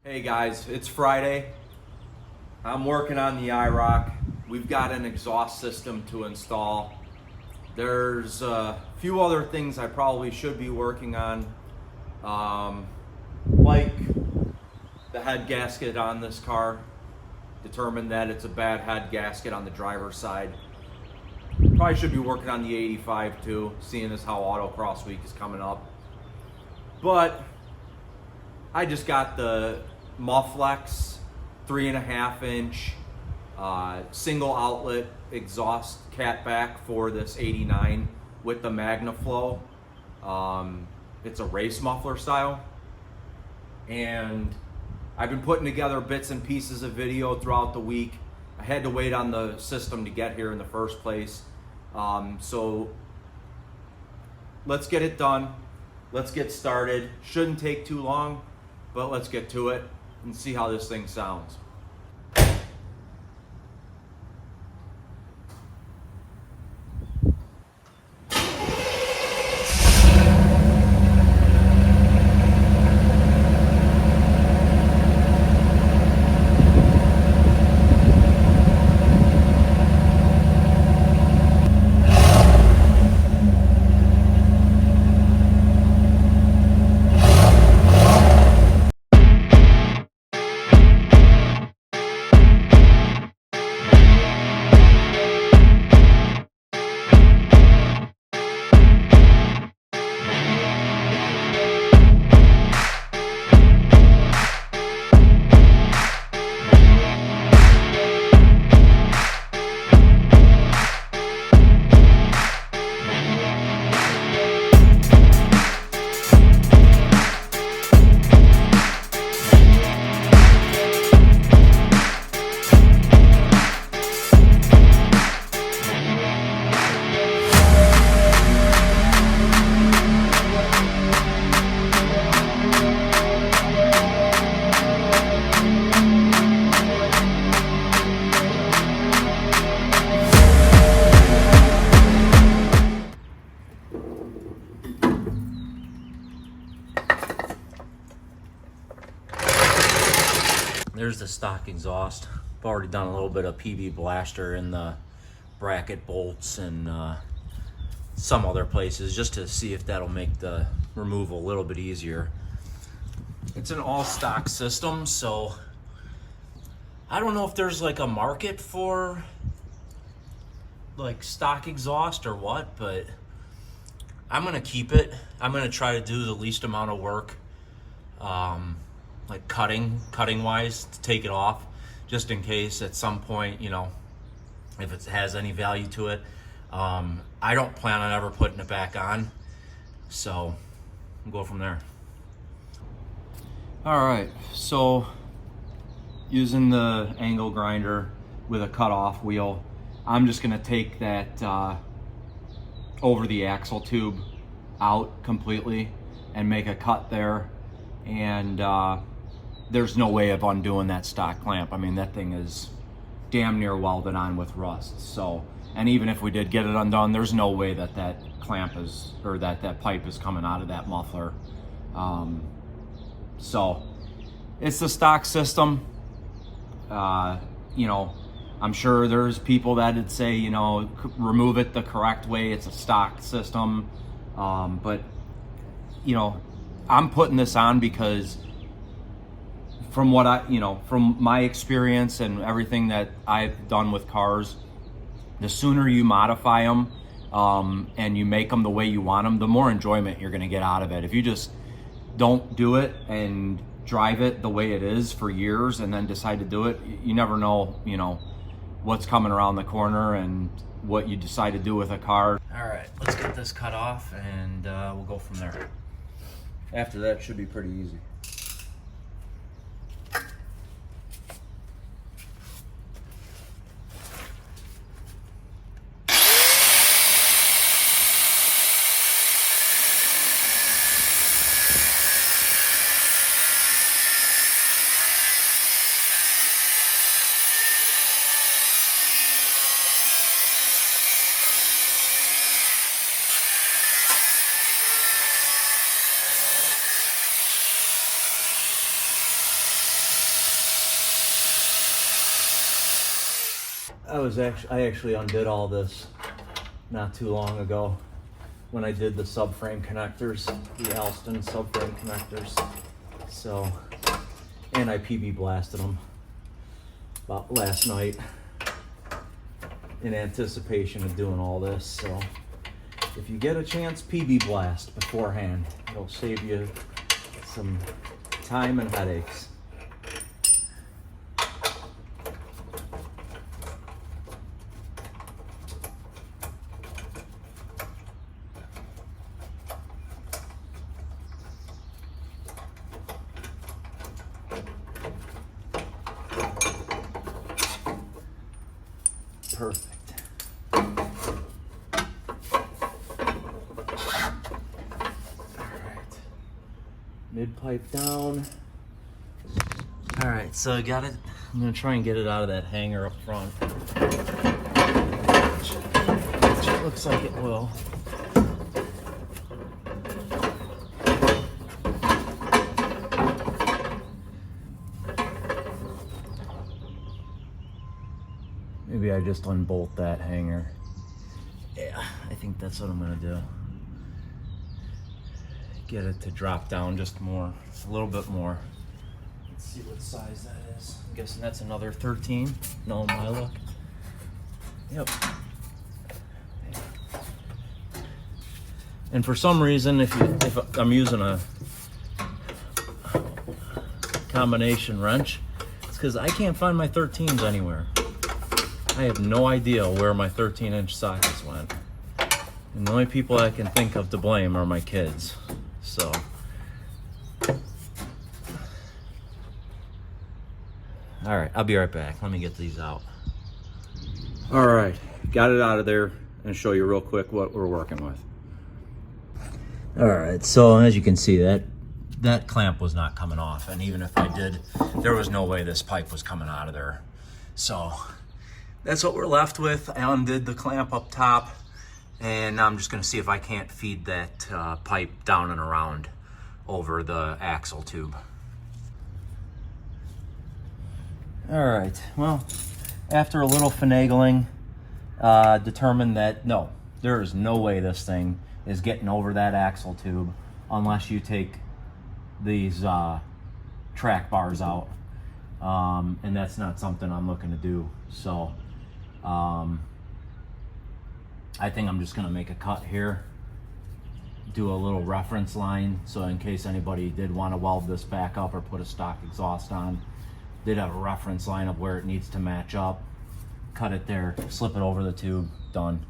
Hey guys, it's Friday. I'm working on the IROC. We've got an exhaust system to install. There's a few other things I probably should be working on, like the head gasket on this car. Determined that it's a bad head gasket on the driver's side. Probably should be working on the 85 too, seeing as how Autocross week is coming up. But I just got the Mufflex 3.5 inch single outlet exhaust catback for this 89 with the Magnaflow. It's a race muffler style, and I've been putting together bits and pieces of video throughout the week. I had to wait on the system to get here in the first place, so let's get it done. Let's get started. Shouldn't take too long, but let's get to it and see how this thing sounds. There's the stock exhaust. I've already done a little bit of PB blaster in the bracket bolts and some other places just to see if that'll make the removal a little bit easier. It's an all stock system, so I don't know if there's like a market for like stock exhaust or what, but I'm gonna keep it. I'm gonna try to do the least amount of work, like cutting wise, to take it off, just in case at some point, you know, if it has any value to it. I don't plan on ever putting it back on, so we'll go from there. All right, so using the angle grinder with a cutoff wheel, I'm just gonna take that over the axle tube out completely and make a cut there. And there's no way of undoing that stock clamp. I mean, that thing is damn near welded on with rust. So, and even if we did get it undone, there's no way that that clamp is, or that pipe is coming out of that muffler. So it's the stock system. You know, I'm sure there's people that'd say, you know, remove it the correct way. It's a stock system. But you know, I'm putting this on because from what from my experience and everything that I've done with cars, the sooner you modify them and you make them the way you want them, the more enjoyment you're going to get out of it. If you just don't do it and drive it the way it is for years and then decide to do it, you never know, you know, what's coming around the corner and what you decide to do with a car. All right, let's get this cut off and we'll go from there. After that, it should be pretty easy. I actually undid all this not too long ago when I did the subframe connectors, the Alston subframe connectors. So, and I PB blasted them about last night in anticipation of doing all this. So if you get a chance, PB blast beforehand. It'll save you some time and headaches. Perfect. All right. Mid-pipe down. All right, so I got it. I'm gonna try and get it out of that hanger up front. Which it looks like it will. Maybe I just unbolt that hanger. Yeah, I think that's what I'm gonna do. Get it to drop down just more, a little bit more. Let's see what size that is. I'm guessing that's another 13. No, my luck. Yep. And for some reason, if I'm using a combination wrench, it's because I can't find my 13s anywhere. I have no idea where my 13-inch sockets went. And the only people I can think of to blame are my kids. So. All right, I'll be right back. Let me get these out. All right, got it out of there and show you real quick what we're working with. All right, so as you can see, that clamp was not coming off. And even if I did, there was no way this pipe was coming out of there. So that's what we're left with. I undid the clamp up top, and now I'm just gonna see if I can't feed that pipe down and around over the axle tube. All right, well, after a little finagling, determined that no, there is no way this thing is getting over that axle tube unless you take these track bars out. And that's not something I'm looking to do. So I think I'm just gonna make a cut here, do a little reference line, so in case anybody did want to weld this back up or put a stock exhaust on, did have a reference line of where it needs to match up, cut it there, slip it over the tube, done.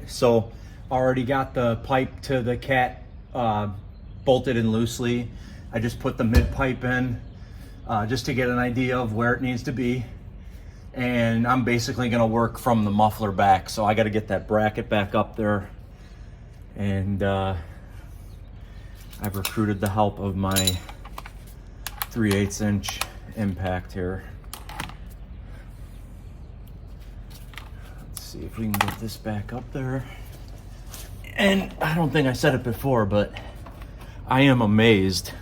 So already got the pipe to the cat bolted in loosely. I just put the mid pipe in just to get an idea of where it needs to be. and I'm basically gonna work from the muffler back. So I gotta get that bracket back up there, and I've recruited the help of my 3/8 inch impact here. Let's see if we can get this back up there. And I don't think I said it before, but I am amazed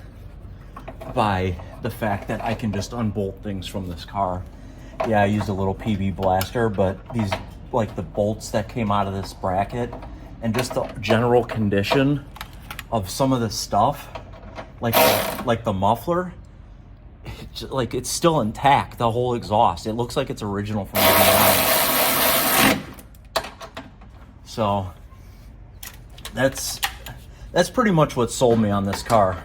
by the fact that I can just unbolt things from this car. Yeah, I used a little PB blaster, but these, like the bolts that came out of this bracket and just the general condition of some of this stuff, like the muffler, like it's still intact, the whole exhaust. It looks like it's original from '89. So that's pretty much what sold me on this car.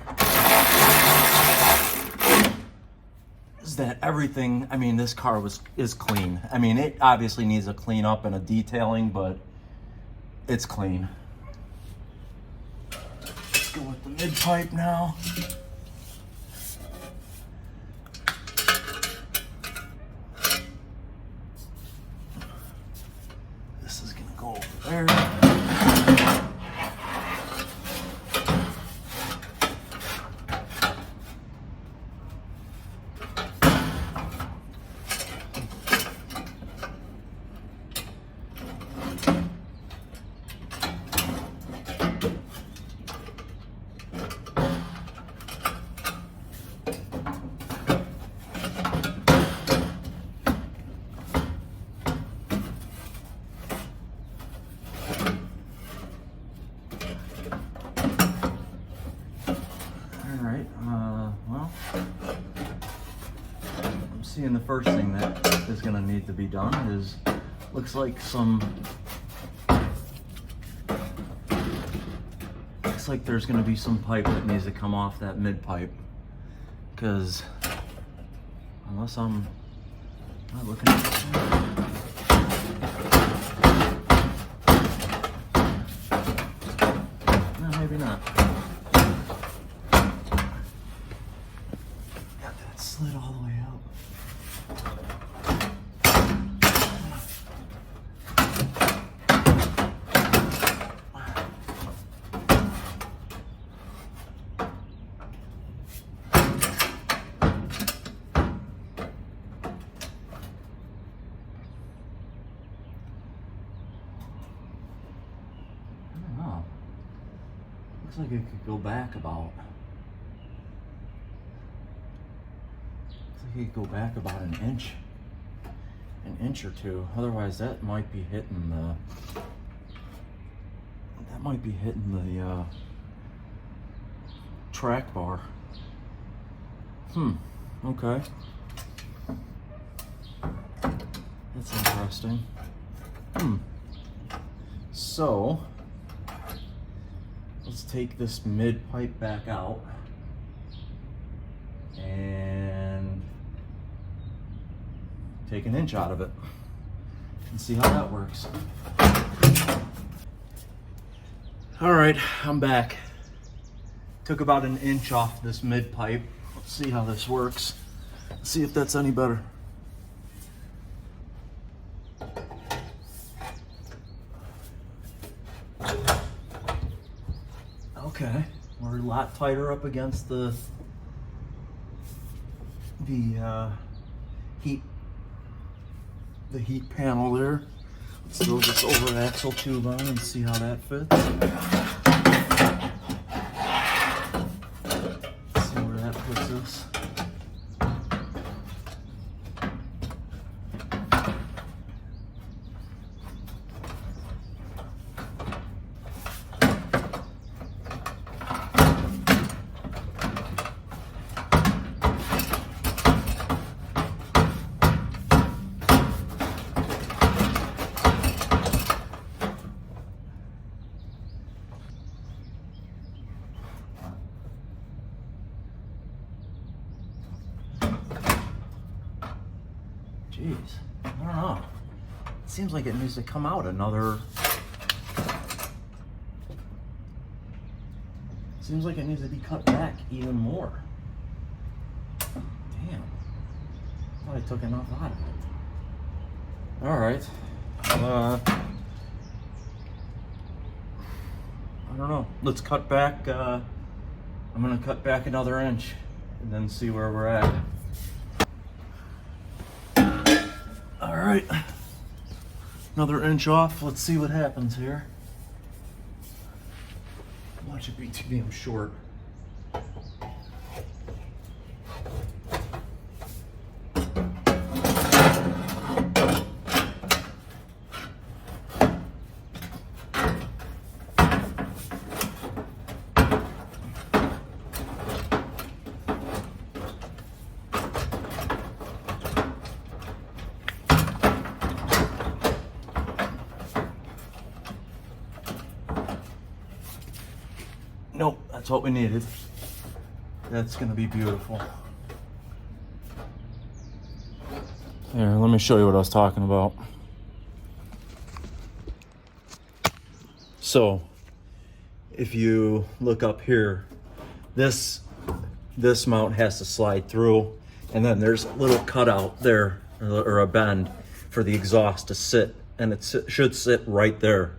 Is that everything, I mean, this car is clean. I mean, it obviously needs a clean up and a detailing, but it's clean. Let's go with the mid-pipe now. This is gonna go over there. Well, I'm seeing the first thing that is going to need to be done is, looks like there's going to be some pipe that needs to come off that mid pipe, because unless I'm not looking at it. No, maybe not. Slid all the way out. I don't know. Looks like it could go back about. You could go back about an inch or two. Otherwise, that might be hitting the track bar. Okay. That's interesting. So let's take this mid pipe back out and take an inch out of it and see how that works. All right, I'm back. Took about an inch off this mid pipe. Let's see how this works. Let's see if that's any better. Okay, we're a lot tighter up against the heat panel there. Let's throw this over axle tube on and see how that fits. Let's see where that puts us. Jeez, I don't know. It seems like it needs to come out another. Seems like it needs to be cut back even more. Damn. I thought I took enough out of it. All right. I don't know. Let's cut back. I'm gonna cut back another inch and then see where we're at. All right. Another inch off. Let's see what happens here. Watch it be too damn short. Nope, that's what we needed. That's gonna be beautiful. Here, let me show you what I was talking about. So, if you look up here, this mount has to slide through, and then there's a little cutout there, or a bend for the exhaust to sit, and it should sit right there.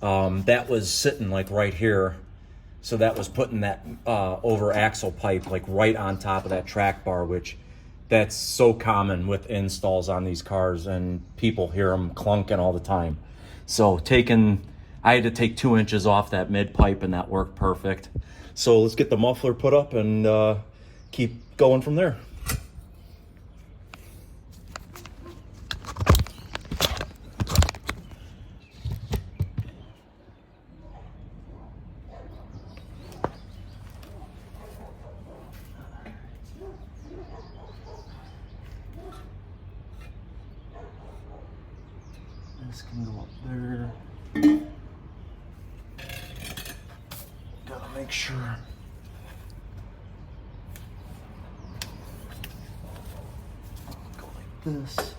That was sitting like right here. So that was putting that over axle pipe like right on top of that track bar, which that's so common with installs on these cars, and people hear them clunking all the time. So I had to take 2 inches off that mid pipe, and that worked perfect. So let's get the muffler put up and keep going from there. This can go up there. Gotta make sure. Go like this.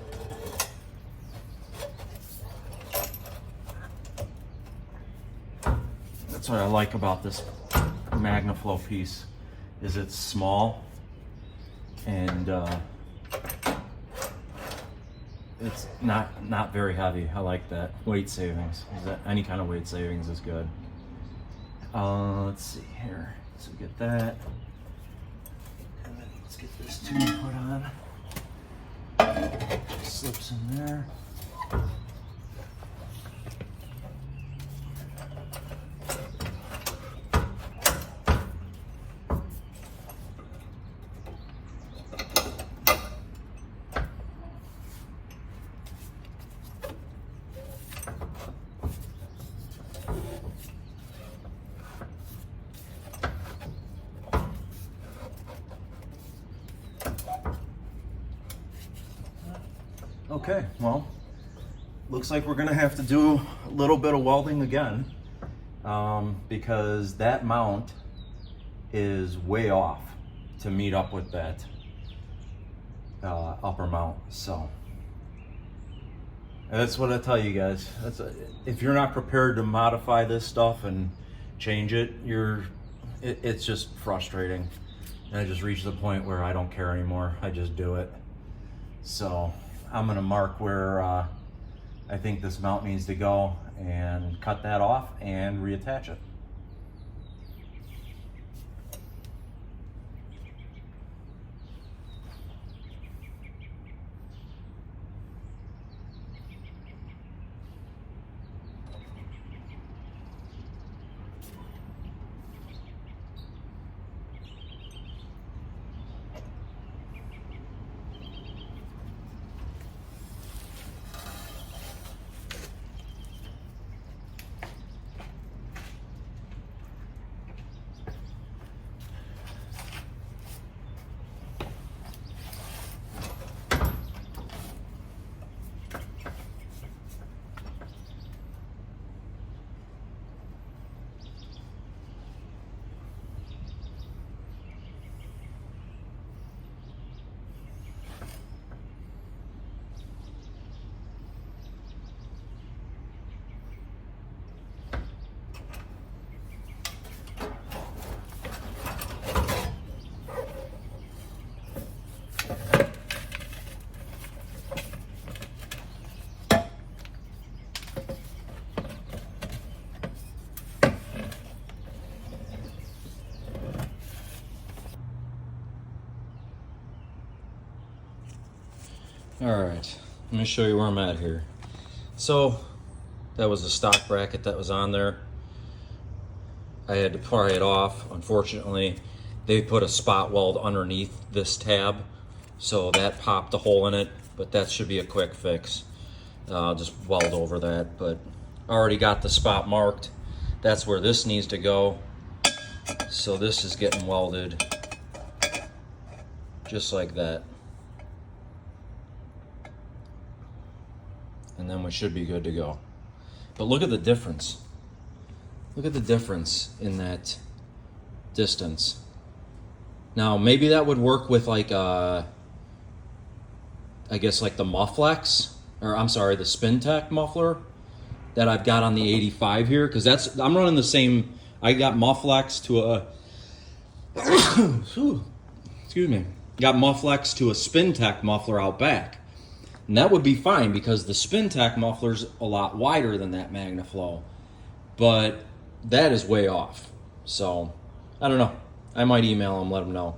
That's what I like about this Magnaflow piece, is it's small and it's not very heavy. I like that. Weight savings. Any kind of weight savings is good. Let's see here. So get that. And then let's get this tube put on. Slips in there. Okay, well, looks like we're gonna have to do a little bit of welding again, because that mount is way off to meet up with that upper mount. So that's what I tell you guys. If you're not prepared to modify this stuff and change it, it's just frustrating. And I just reached the point where I don't care anymore. I just do it. So I'm gonna mark where I think this mount needs to go and cut that off and reattach it. Alright, let me show you where I'm at here. So, that was the stock bracket that was on there. I had to pry it off. Unfortunately, they put a spot weld underneath this tab, so that popped a hole in it, but that should be a quick fix. I'll just weld over that, but I already got the spot marked. That's where this needs to go. So this is getting welded just like that. And then we should be good to go. But look at the difference. Look at the difference in that distance. Now, maybe that would work with like I guess like the Mufflex, or I'm sorry, the Spin-Tech muffler that I've got on the 85 here, because I'm running the same. I got Mufflex to a excuse me, got Mufflex to a Spin-Tech muffler out back, and that would be fine because the Spin-Tech muffler's a lot wider than that Magnaflow, but that is way off. So I don't know. I might email them, let them know.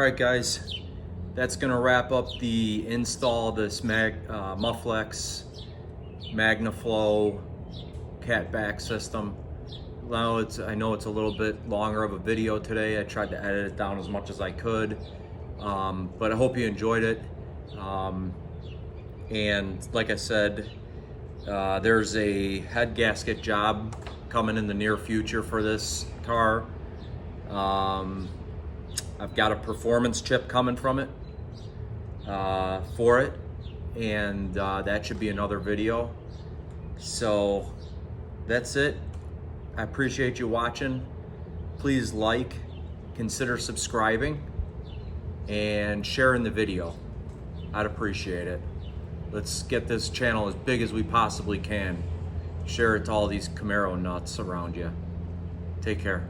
right, guys, that's gonna wrap up the install of this Mufflex Magnaflow cat back system. Now I know it's a little bit longer of a video today. I tried to edit it down as much as I could, but I hope you enjoyed it. And like I said, there's a head gasket job coming in the near future for this car. I've got a performance chip coming from it for it, and that should be another video. So that's it. I appreciate you watching. Please like, consider subscribing, and sharing the video. I'd appreciate it. Let's get this channel as big as we possibly can. Share it to all these Camaro nuts around you. Take care.